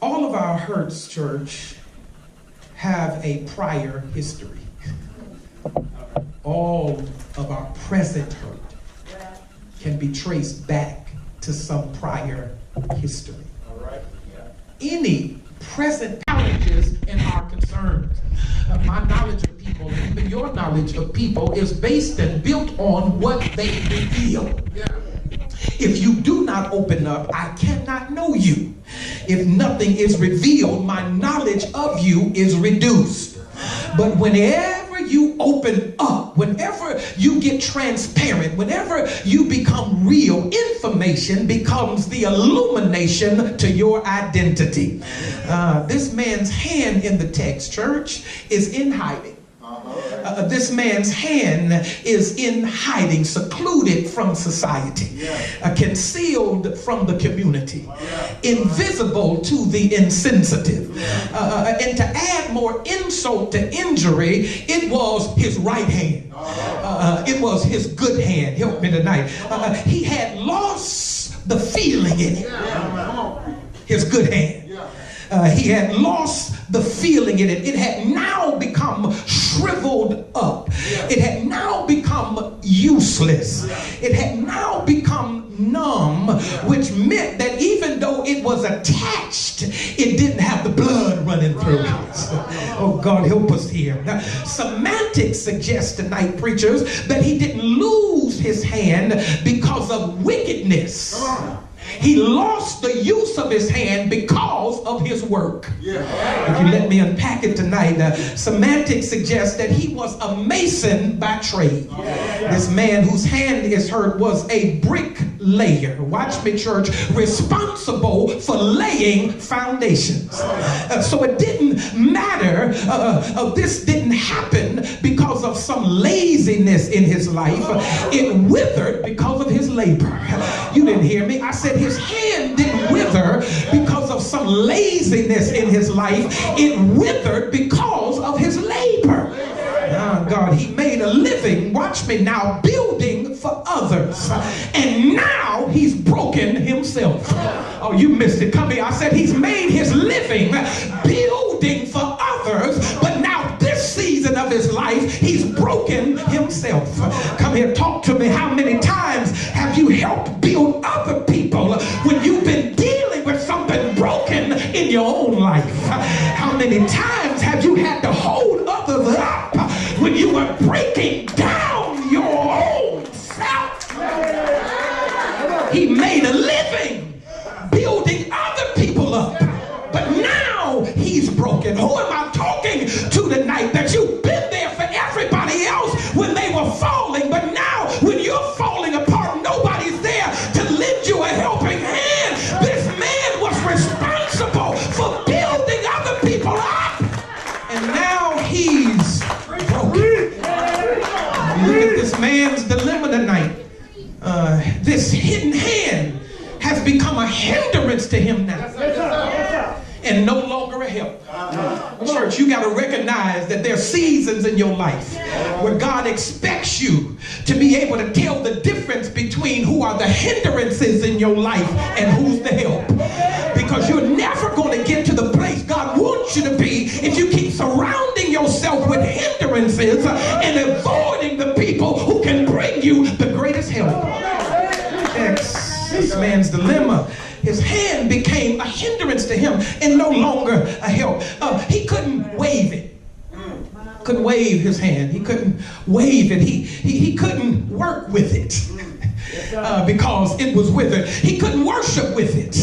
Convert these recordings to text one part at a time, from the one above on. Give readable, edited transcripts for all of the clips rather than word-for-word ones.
All of our hurts, church, have a prior history. All of our present hurt can be traced back to some prior history. Any present challenges and our concerns, my knowledge of people, even your knowledge of people, is based and built on what they reveal. If you do not open up, I cannot know you. If nothing is revealed, my knowledge of you is reduced. But whenever you open up, whenever you get transparent, whenever you become real, information becomes the illumination to your identity. This man's hand in the text, church, is in hiding. This man's hand is in hiding, secluded from society, concealed from the community, invisible to the insensitive. And to add more insult to injury, it was his right hand. It was his good hand. Help me tonight. He had lost the feeling in it. His good hand. He had lost the feeling in it. It had now become shriveled up. It had now become useless. It had now become numb, which meant that even though it was attached, it didn't have the blood running through it. Oh, God, help us here. Now, semantics suggests tonight, preachers, that he didn't lose his hand because of wickedness. He lost the use of his hand because of his work. If you let me unpack it tonight, semantics suggests that he was a mason by trade. This man whose hand is hurt was a bricklayer. Watch me, church. Responsible for laying foundations. So it didn't matter. This didn't happen because of some laziness in his life. It withered because of his labor. You didn't hear me. I said his hand didn't wither because of some laziness in his life. It withered because of his labor. Oh, God, he made a living, watch me now, building for others. And now he's broken himself. Oh, you missed it. Come here. I said he's made his living building for others, but now this season of his life, he's broken himself. Come here, talk to me. How many times have you helped build other people when you've been dealing with something broken in your own life? How many times have you had to hold others up when you were breaking down your own self? He made a living building other people up, but now he's broken. Who am I talking to tonight? That you've been there for everybody else when they were falling, but now when you're falling apart, nobody's there to lend you a helping hand. This man was responsible for building other people up, and now he's broken. Look at this man's dilemma tonight. This hidden hand has become a hindrance to him now, and no longer a help. Church, you got to recognize that there are seasons in your life where God expects you to be able to tell the difference between who are the hindrances in your life and who's the help. Because you're never going to get to the place God wants you to be if you keep surrounding yourself with hindrances and avoiding the people who can bring you the greatest help. This man's dilemma. His hand became a hindrance to him and no longer a help. He couldn't wave it. Couldn't wave his hand. He couldn't wave it. He couldn't work with it because it was withered. He couldn't worship with it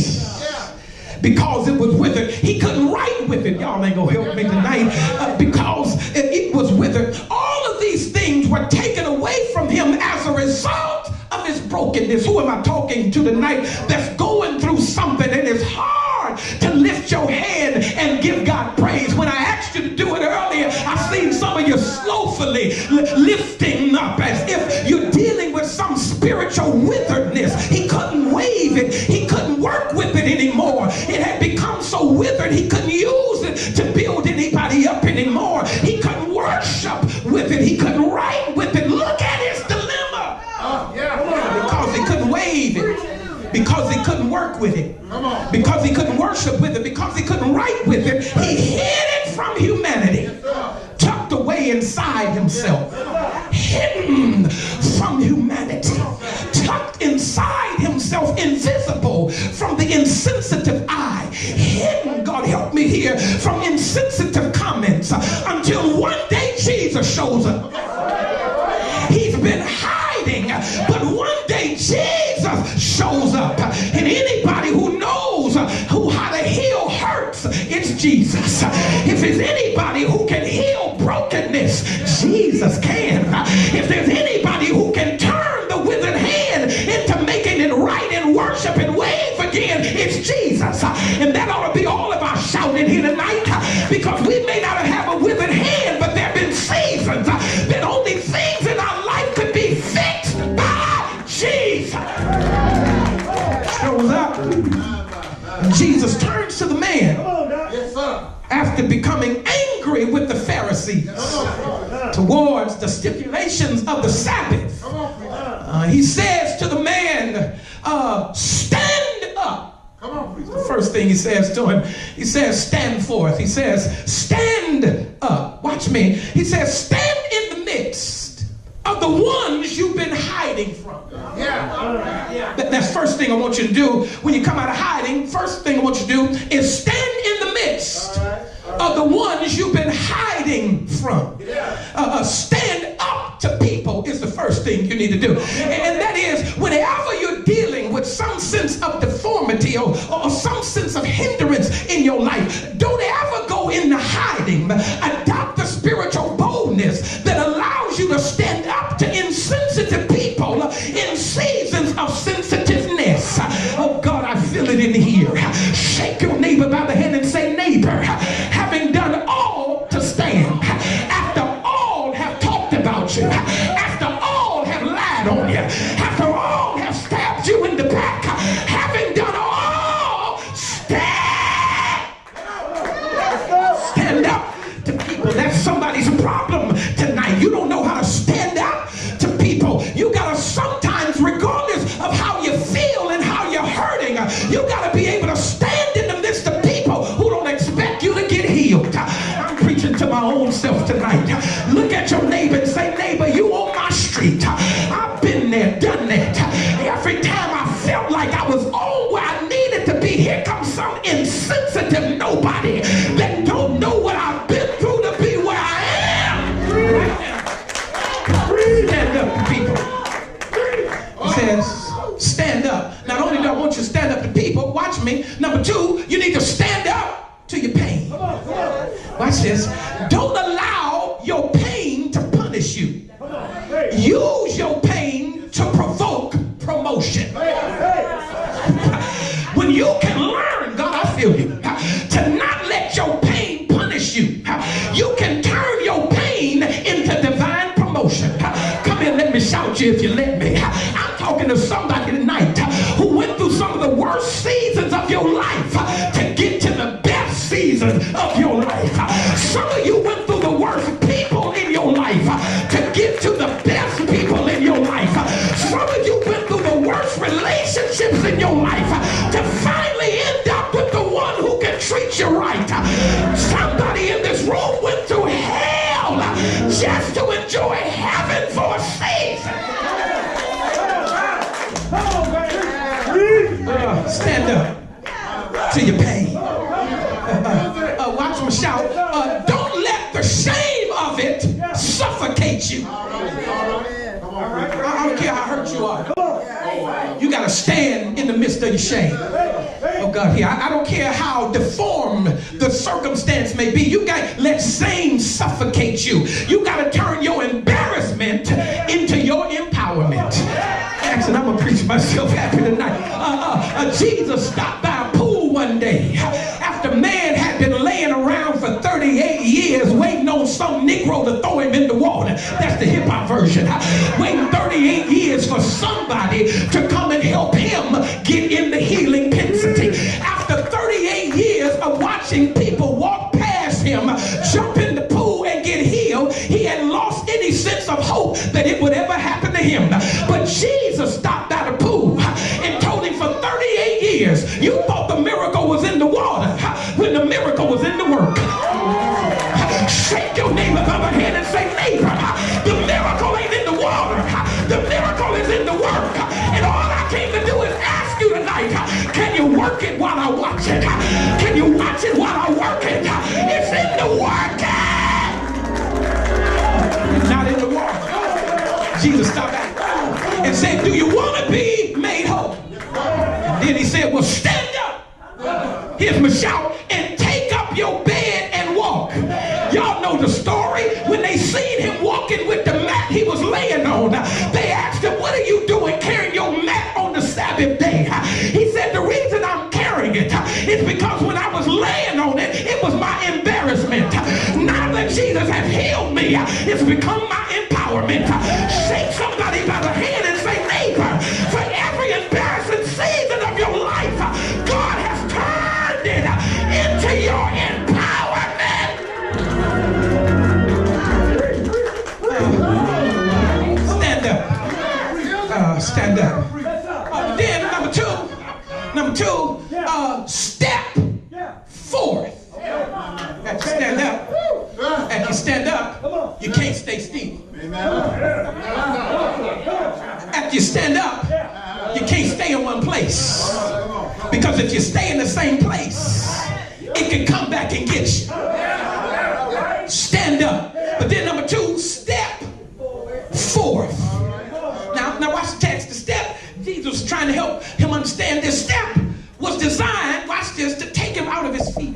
because it was withered. He couldn't write with it. Y'all ain't gonna help me tonight because it was withered. All of these things were taken away from him as a result of his brokenness. Who am I talking to tonight that's going through something and it's hard to lift your hand and give God praise? When I asked you to do it earlier, I seen some of you slowfully lifting up as if you're dealing with some spiritual witheredness. He couldn't wave it. He couldn't work with it anymore. It had become so withered he couldn't use it to build anybody up anymore. He couldn't worship with it. He couldn't write with it. Look at his dilemma. Because he couldn't wave it. Because he couldn't work work with it, because he couldn't worship with it, because he couldn't write with it, he hid it from humanity, tucked away inside himself, hidden from humanity, tucked inside himself, invisible from the insensitive eye, hidden, God help me here, from insensitive comments, until one day Jesus shows up. He's been hiding, but one day Jesus shows up. And anybody who knows how to heal hurts, it's Jesus. If there's anybody who can heal brokenness, Jesus can. If there's anybody who can turn the withered hand into making it right and worship and wave again, it's Jesus. And that ought to be all of our shouting here tonight, because we may not have a withered hand, but there have been seasons that only things in our life could be fixed by Jesus. Shows up. And Jesus turns to the man after becoming angry with the Pharisees towards the stipulations of the Sabbath. He says to the man, stand up. The first thing he says to him, he says, stand forth. He says, stand up. Watch me. He says, stand in the midst of the ones you've been hiding from. That's first thing I want you to do when you come out of hiding. First thing I want you to do is stand in the midst of the ones you've been hiding from. Stand up to people is the first thing you need to do. And that is, whenever you're dealing with some sense of deformity or some sense of hindrance in your life, don't ever go into hiding. Adopt the spiritual boldness that allows you to stand up to insensitive people in seasons of sensitiveness. Oh God, I feel it in here. Shake your neighbor by the hand and say, neighbor, having done all to stand, after all have talked about you, after all have lied on you, after all have stabbed you in the back, having done all, stand up to people. That's somebody's problem tonight. You don't know how to stand up to people. You gotta sometimes, regardless of how you feel and how you're hurting, you gotta be able to stand in the midst of people who don't expect you to get healed. I'm preaching to my own self tonight. Look at your neighbor and say, neighbor, you on my street. I've been there, done that. Every time I felt like I was on where I needed to be, here comes some insensitive nobody that don't know what I've been through to be where I am right now. Stand up to people. He says, stand up. Not only do I want you to stand up to people, watch me. Number two, you need to stand up to your pain. Watch this. Don't allow your pain to punish you. Use your pain to provoke promotion. When you can learn, God, I feel you, to not let your pain punish you, you can turn your pain into divine promotion. Come here, let me shout you if you let me. I'm talking to somebody tonight who went through some of the worst seasons of your life to get to the best season of your life. Some of you went through the worst people in your life to get to the best people in your life. Some of you went through the worst relationships in your life to finally end up with the one who can treat you right. Somebody in this room went through hell just to enjoy heaven for a season. Stand up to your pain. Watch me shout. Don't let the shame of it suffocate you. I don't care how hurt you are. You got to stand in the midst of your shame. Oh God, here, I don't care how deformed the circumstance may be. You got to let shame suffocate you. You got to turn your embarrassment into your empowerment. Jackson, I'm going to preach myself happy tonight. Jesus stopped by a pool one day after man had been laying around for 38 years waiting on some Negro to throw him in the water. That's the hip-hop version. Waiting 38 years for somebody to come and help him get in the healing pensity. After 38 years of watching people walk past him, jump in the pool and get healed, he had lost any sense of hope that it would ever happen to him. But Jesus stopped by the pool and told him for 38 years, was in the water, when the miracle was in the work. Shake your neighbor by the hand and say, neighbor, the miracle ain't in the water. The miracle is in the work. And all I came to do is ask you tonight, can you work it while I watch it? Can you watch it while I work it? It's in the working. It's not in the water. Jesus stopped back and said, do you want to be made whole? And then he said, well, stand up. Here's my shout. And take up your bed and walk. Y'all know the story. When they seen him walking with the mat he was laying on, they asked him, what are you doing carrying your mat on the Sabbath day? He said, the reason I'm carrying it is because when I was laying on it, it was my embarrassment. Now that Jesus has healed me, it's become my empowerment. Shake somebody by the hand and say, neighbor, for every embarrassing season of your life, God has turned it into your empowerment. Stand up. Stand up. Then number two, step forth. After you stand up, after you stand up, you can't stay still. After you stand up, you can't stay in one place. Because if you stay in the same place, it can come back and get you. Stand up. But then number two, step forth. Now watch the text. The step, Jesus was trying to help him understand this step was designed, watch this, to take him out of his fear.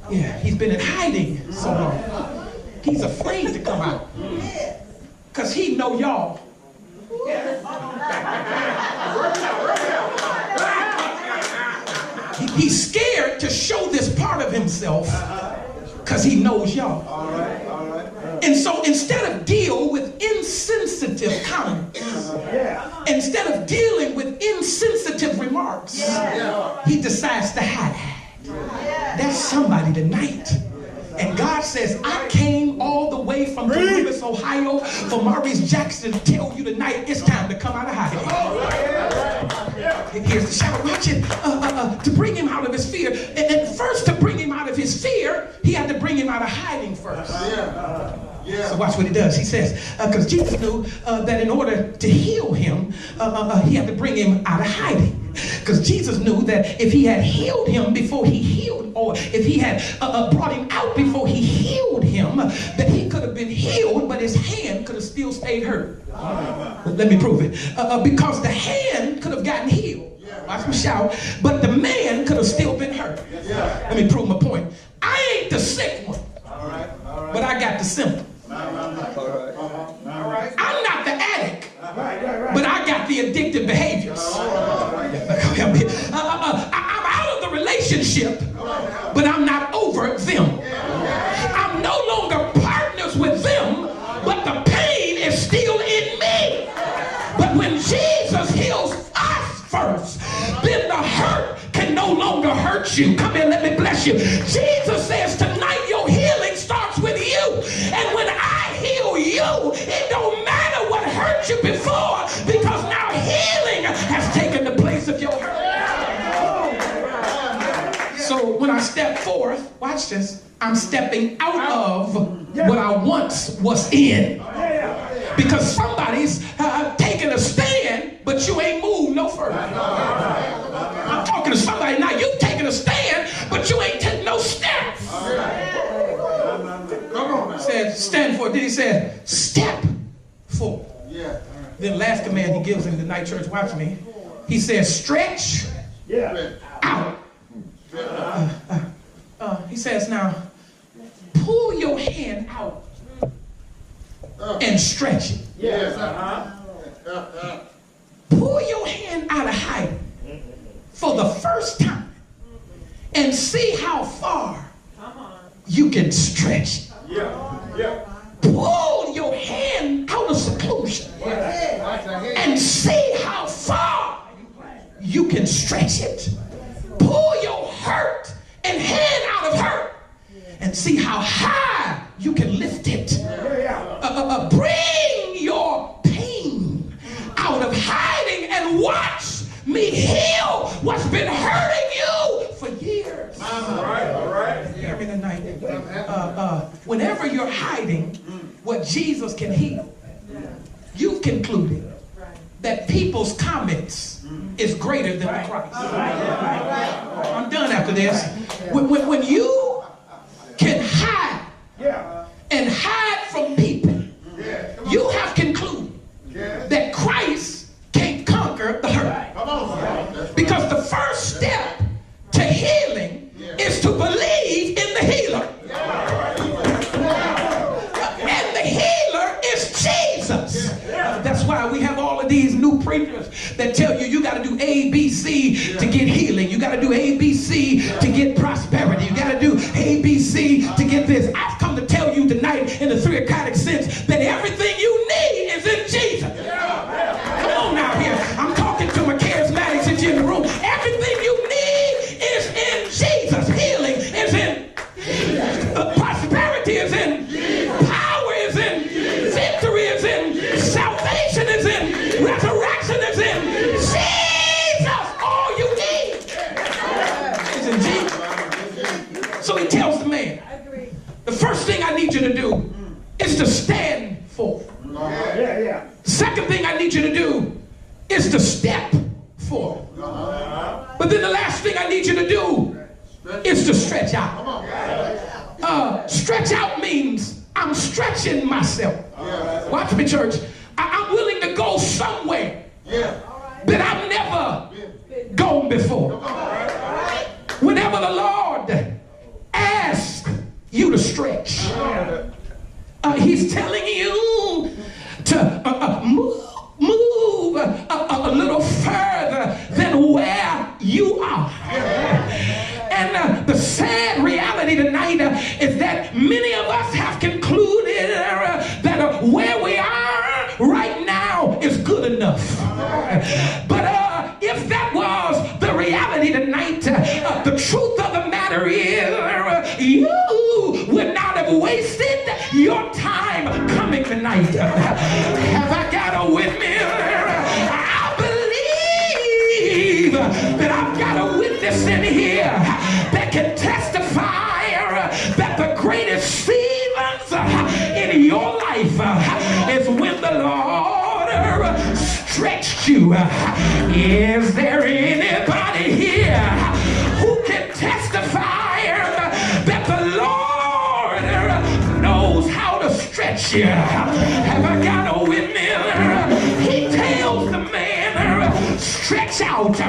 Yeah, he's been in hiding so long. He's afraid to come out. Because he know y'all. He's scared to show this part of himself because he knows y'all. And so instead of deal with insensitive comments, instead of dealing with insensitive remarks, he decides to hide. That's somebody tonight. And God says, I came all the way from Columbus, Ohio, for Maurice Jackson to tell you tonight it's time to come out of hiding. Here's the shout. Watch it. To bring him out of his fear. And first, to bring him out of his fear, he had to bring him out of hiding first. So watch what he does. He says, because Jesus knew that in order to heal him, he had to bring him out of hiding. Because Jesus knew that if he had healed him before he healed, or if he had brought him out before he healed him, that he could have been healed, but his hand could have still stayed hurt. Let me prove it. Because the hand could have gotten healed. Watch me shout. But the man could have still been hurt. Let me prove my point. I ain't the sick one, but I got the symptom. I'm not the addict, but I got the addictive behaviors. I'm out of the relationship, but I'm not over them. I'm no longer partners with them, but the pain is still in me. But when Jesus heals us first, then the hurt can no longer hurt you. Come here, let me bless you. Jesus says tonight your healing starts with you. And when I heal you, it don't matter what hurt you before, because now healing has taken the place of your hurt. So when I step forth, watch this, I'm stepping out of what I once was in. Because somebody's taking a stand, but you ain't moved no further. I'm talking to somebody now. You've taken a stand, but you ain't taking no steps. He said, stand forth. Then he said, step forth. Then last command he gives in the night church, watch me. He says, stretch out. He says, now, pull your hand out and stretch it. Pull your hand out of hiding for the first time and see how far you can stretch it. Pull your hand out of seclusion and see how far you can stretch it. Pull your hurt and hand out of hurt and see how high you can lift it. Bring your pain out of hiding and watch me heal what's been hurting you for hiding what Jesus can heal, you've concluded that people's comments is greater than the Christ. I'm done after this. When you can hide and hide from people, you have concluded that Christ can't conquer the hurt. Because the first step to healing is to believe in the healer. And the healer is Jesus. That's why we have all of these new preachers that tell you you got to do A, B, C to get healing. You got to do A, B, C to get prosperity. You got to do A, B, C to get this. I've come to tell you tonight in the three-ocratic sense that everything you need is in Jesus. Come on now here. I'm talking to my charismatics that you in the room. Everything you need is in Jesus. Healing is in Jesus. Prosperity is in Jesus. Power is in Jesus. Victory is in Jesus. Salvation is in. Resurrection is in Jesus. All you need is in Jesus. So he tells the man, the first thing I need you to do is to stand forth. Second thing I need you to do is to step forth. But then the last thing I need you to do is to stretch out. Stretch out means I'm stretching myself. Watch me, church. I'm willing to go somewhere that I've never gone before. Whenever the Lord asks you to stretch, he's telling you to move a little further than where you are. And the sad reality tonight is that many of us have concluded that where we are right now is good enough. But if that was the reality tonight, the truth of the matter is you would not have wasted your time coming tonight. Have I got a witness? I believe that I've got a witness in here that can testify that the greatest seasons in your life is when the Lord stretched you. Is there anybody here who can testify that the Lord knows how to stretch you? Have I got a witness? He tells the man, stretch out.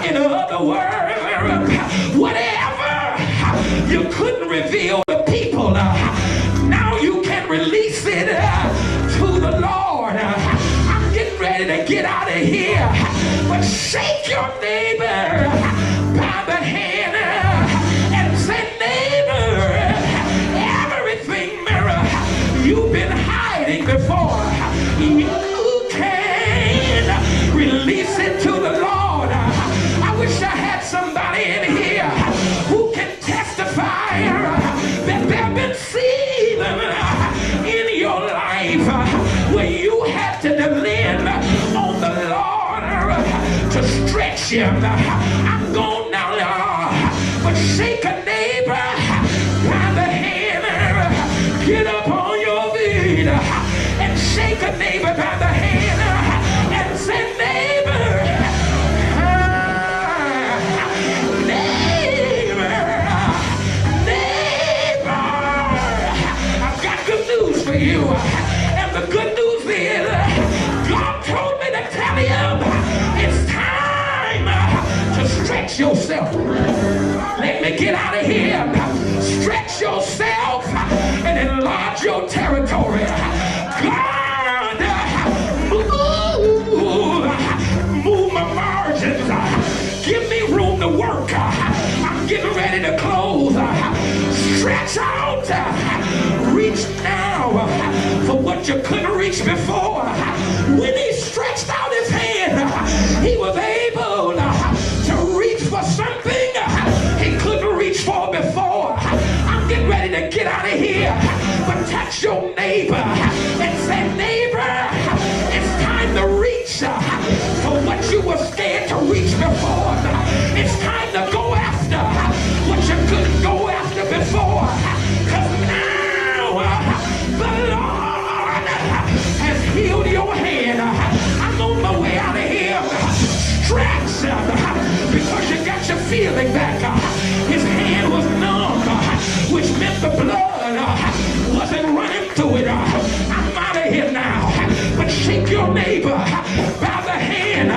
In other words, whatever you couldn't reveal to people, now you can release it to the Lord. I'm getting ready to get out of here, but shake your neighbor by the hand and say, neighbor, everything you've been hiding before, you can release it to the Lord. I wish I had somebody in here who can testify that there have been seasons in your life where you had to depend on the Lord to stretch you. I'm going now, Lord, but shake a neighbor by the hand, get up on your feet, and shake a neighbor by the hand and say, neighbor, I've got good news for you. And the good news is, God told me to tell you, it's time to stretch yourself. Let me get out of here. Stretch yourself and enlarge your territory. God, move my margins. Give me room to work. I'm getting ready to close. Stretch out. Reach now for what you couldn't reach before. When he stretched out his hand, he was able to reach for something he couldn't reach for before. I'm getting ready to get out of here, but touch your neighbor and say, neighbor, it's time to reach for what you were scared to reach before. It's time to go after what you couldn't go after before. Because now got your feeling back. His hand was numb, which meant the blood wasn't running through it. I'm out of here now. But shake your neighbor by the hand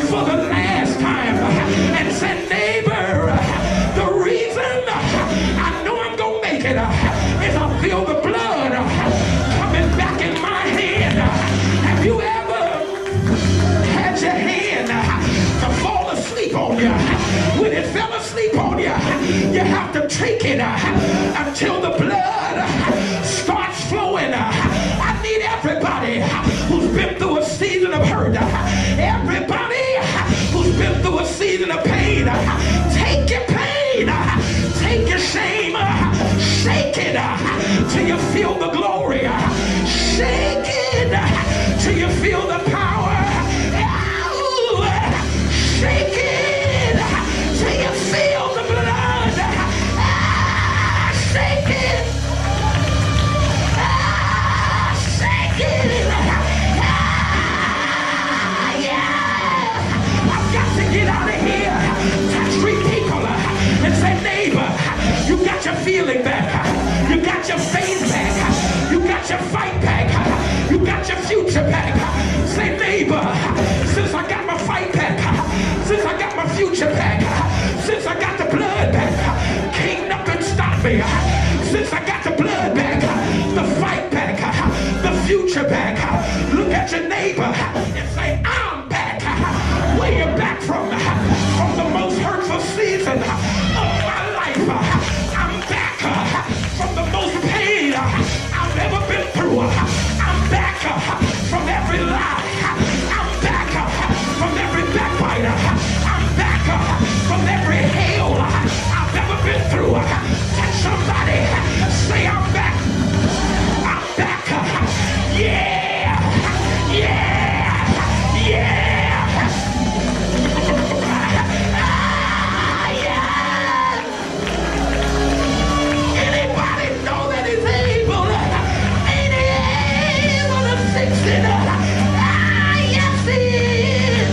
for the last time and say, neighbor, the reason I know I'm going to make it is I feel the blood coming back in my hand. Have you ever had your hand to fall asleep on you? When it fell asleep on you, you have to take it until the blood starts flowing. I need everybody who's been through a season of hurt, everybody who's been through a season of pain, take your pain, take your shame, shake it till you feel the glory, shake it till you feel the power, shake it till you feel the blood, shake it, shake it, yeah. I've got to get out of here, touch 3 people and say, neighbor, you got your feeling back, you got your faith back, you got your fight back, you got your future back. Say, neighbor, since I got my fight back, since I got my future back, since I got the blood back, can't nothing stop me. Since I got the blood back, the fight back, the future back, look at your neighbor and say, I'm back. Where you back from? From the most hurtful season of my life. I'm back from the most pain I've ever been through. I'm back from every lie. I'm back from every backbiter. I'm back from every hell I've ever been through. Can somebody say I'm back? I'm back. Yeah, yeah, yeah. Anybody know that he's able? Ain't he able to fix it? Yes, he is.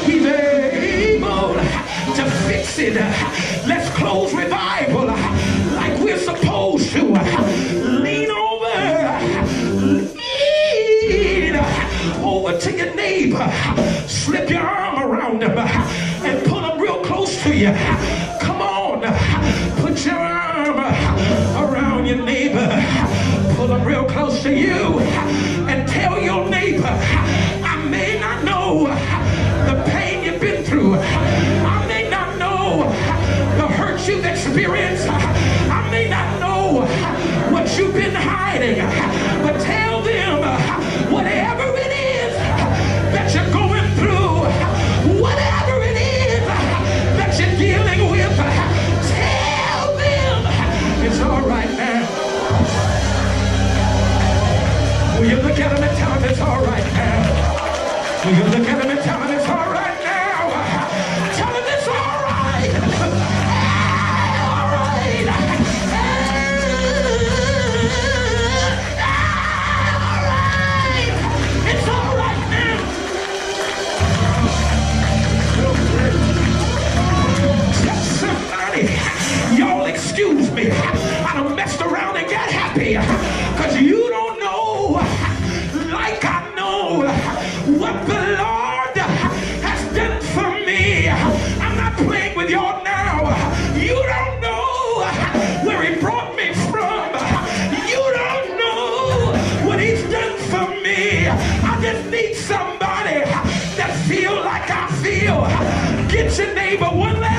He's able to fix it. Let's close revival like we're supposed to. Lean over to your neighbor, slip your arm around them and pull them real close to you. Come on, put your arm around your neighbor, pull them real close to you and tell your neighbor, I may not know the pain you've been through, I may not know the hurt you've experienced, I may not know what you've been hiding, but tell them whatever it is that you're going through, whatever it is that you're dealing with, tell them it's all right now. Will you look at them and tell them it's all right now? Will you look at them and tell them it's all right now? Tell them it's all right. All right. All right. It's all right now. Tell somebody, y'all excuse me, I done messed around and got happy, because you don't know like I know what the Lord has done for me. I'm not playing with y'all now. You don't know where he brought me from. You don't know what he's done for me. I just need somebody that feel like I feel. Get your neighbor one last